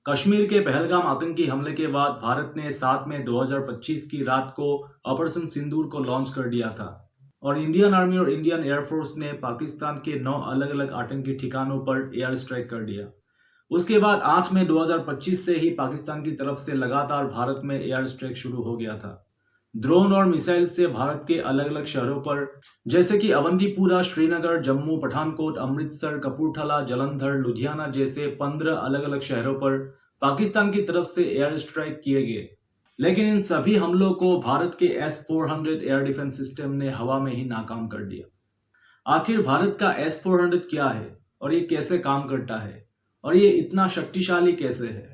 कश्मीर के पहलगाम आतंकी हमले के बाद भारत ने 7 मई 2025 की रात को ऑपरेशन सिंदूर को लॉन्च कर दिया था और इंडियन आर्मी और इंडियन एयरफोर्स ने पाकिस्तान के 9 अलग अलग आतंकी ठिकानों पर एयर स्ट्राइक कर दिया। उसके बाद 8 मई 2025 से ही पाकिस्तान की तरफ से लगातार भारत में एयर स्ट्राइक शुरू हो गया था। ड्रोन और मिसाइल से भारत के अलग अलग शहरों पर जैसे कि अवंतीपुरा, श्रीनगर, जम्मू, पठानकोट, अमृतसर, कपूरथला, जालंधर, लुधियाना जैसे 15 अलग अलग शहरों पर पाकिस्तान की तरफ से एयर स्ट्राइक किए गए। लेकिन इन सभी हमलों को भारत के S-400 एयर डिफेंस सिस्टम ने हवा में ही नाकाम कर दिया। आखिर भारत का S-400 क्या है और ये कैसे काम करता है और ये इतना शक्तिशाली कैसे है?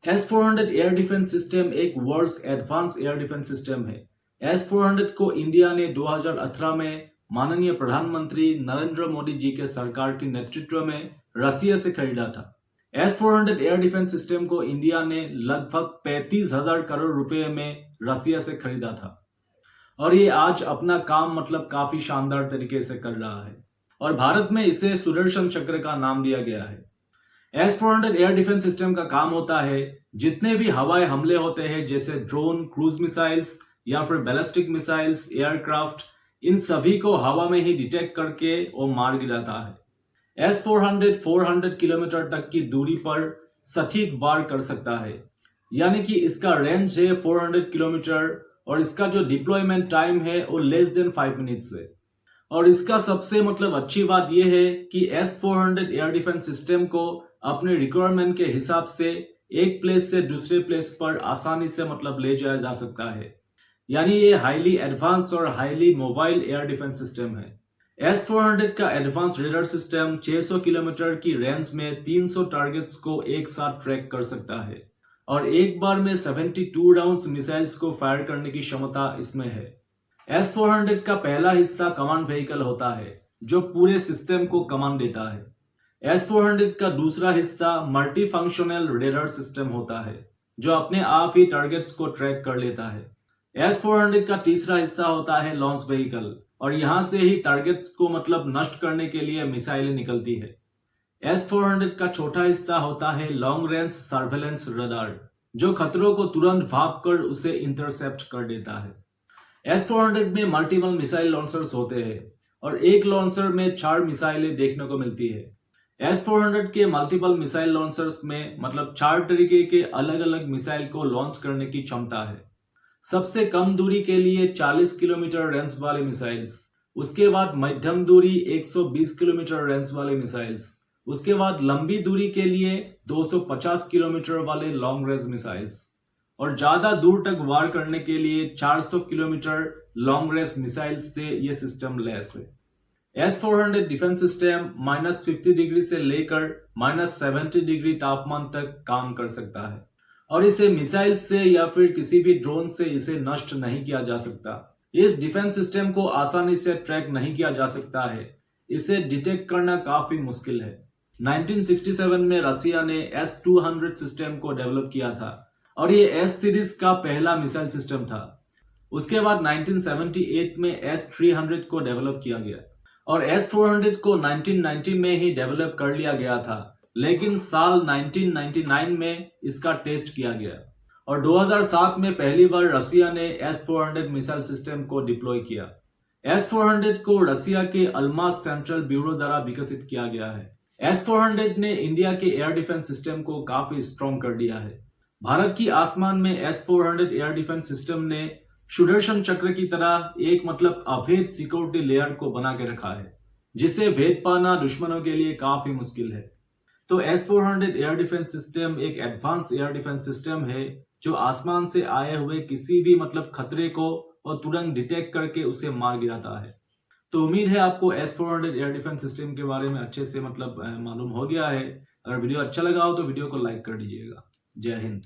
S-400 एयर डिफेंस सिस्टम एक world's advance air defence system है। S-400 को इंडिया ने 2018 में माननीय प्रधानमंत्री नरेंद्र मोदी जी के सरकार के नेतृत्व में रसिया से खरीदा था। S-400 एयर डिफेंस सिस्टम को इंडिया ने लगभग 35,000 करोड़ रुपए में रसिया से खरीदा था और ये आज अपना काम काफी शानदार तरीके से कर रहा है और भारत में इसे सुदर्शन चक्र का नाम दिया गया है। S-400 एयर डिफेंस सिस्टम का काम होता है जितने भी हवाई हमले होते हैं जैसे ड्रोन, क्रूज मिसाइल्स या फिर बैलिस्टिक मिसाइल्स, एयरक्राफ्ट, इन सभी को हवा में ही डिटेक्ट करके वो मार गिराता है। S-400 400 किलोमीटर तक की दूरी पर सटीक वार कर सकता है, यानी कि इसका रेंज है 400 किलोमीटर और इसका जो डिप्लॉयमेंट टाइम है वो लेस देन 5 मिनट्स है। और इसका सबसे अच्छी बात यह है कि S-400 एयर डिफेंस सिस्टम को अपने रिक्वायरमेंट के हिसाब से एक प्लेस से दूसरे प्लेस पर आसानी से ले जाया जा सकता है, यानी ये हाईली एडवांस और highly mobile air defence system है। S-400 का एडवांस रेडार सिस्टम 600 किलोमीटर की रेंज में 300 टारगेट्स को एक साथ ट्रैक कर सकता है और एक बार में 72 राउंड्स मिसाइल्स को फायर करने की क्षमता इसमें है। S-400 का पहला हिस्सा कमांड व्हीकल होता है जो पूरे सिस्टम को कमांड देता है। S-400 का दूसरा हिस्सा मल्टी फंक्शनल रेडार सिस्टम होता है जो अपने आप ही टारगेट्स को ट्रैक कर लेता है। S-400 का तीसरा हिस्सा होता है लॉन्च व्हीकल और यहां से ही टारगेट्स को नष्ट करने के लिए मिसाइलें निकलती है। S-400 का चौथा हिस्सा होता है लॉन्ग रेंज सर्वेलेंस रडार जो खतरों को तुरंत भाप कर उसे इंटरसेप्ट कर देता है। S-400 में मल्टीपल मिसाइल लॉन्चर्स होते हैं और एक लॉन्चर में 4 मिसाइलें देखने को मिलती है। S-400 के मल्टीपल मिसाइल लॉन्चर्स में 4 तरीके के अलग अलग मिसाइल को लॉन्च करने की क्षमता है। सबसे कम दूरी के लिए 40 किलोमीटर रेंज वाले मिसाइल्स, उसके बाद मध्यम दूरी 120 किलोमीटर रेंज वाले मिसाइल्स, उसके बाद लंबी दूरी के लिए 250 किलोमीटर वाले लॉन्ग रेंज मिसाइल्स और ज्यादा दूर तक वार करने के लिए 400 किलोमीटर लॉन्ग रेंज मिसाइल से यह सिस्टम लैस है। S-400 डिफेंस सिस्टम -50 डिग्री से लेकर -70 डिग्री तापमान तक काम कर सकता है और इसे मिसाइल से या फिर किसी भी ड्रोन से इसे नष्ट नहीं किया जा सकता। इस डिफेंस सिस्टम को आसानी से ट्रैक नहीं किया जा सकता है, इसे डिटेक्ट करना काफी मुश्किल है। 1967 में रसिया ने S-200 सिस्टम को डेवलप किया था और ये S सीरीज का पहला मिसाइल सिस्टम था। उसके बाद 1978 में S-300 को डेवलप किया गया और S-400 को 1990 में ही डेवलप कर लिया गया था, लेकिन साल 1999 में इसका टेस्ट किया गया और 2007 में पहली बार रसिया ने S-400 मिसाइल सिस्टम को डिप्लॉय किया। S-400 को रसिया के अल्मास सेंट्रल ब्यूरो द्वारा विकसित किया गया है। S-400 ने इंडिया के एयर डिफेंस सिस्टम को काफी स्ट्रॉन्ग कर दिया है। भारत की आसमान में S-400 एयर डिफेंस सिस्टम ने सुदर्शन चक्र की तरह एक अभेद सिक्योरिटी लेयर को बना के रखा है जिसे भेद पाना दुश्मनों के लिए काफी मुश्किल है। तो S-400 एयर डिफेंस सिस्टम एक एडवांस एयर डिफेंस सिस्टम है जो आसमान से आए हुए किसी भी खतरे को और तुरंत डिटेक्ट करके उसे मार गिराता है। तो उम्मीद है आपको S-400 एयर डिफेंस सिस्टम के बारे में अच्छे से मालूम हो गया है। अगर वीडियो अच्छा लगा हो तो वीडियो को लाइक कर दीजिएगा। जय हिंद।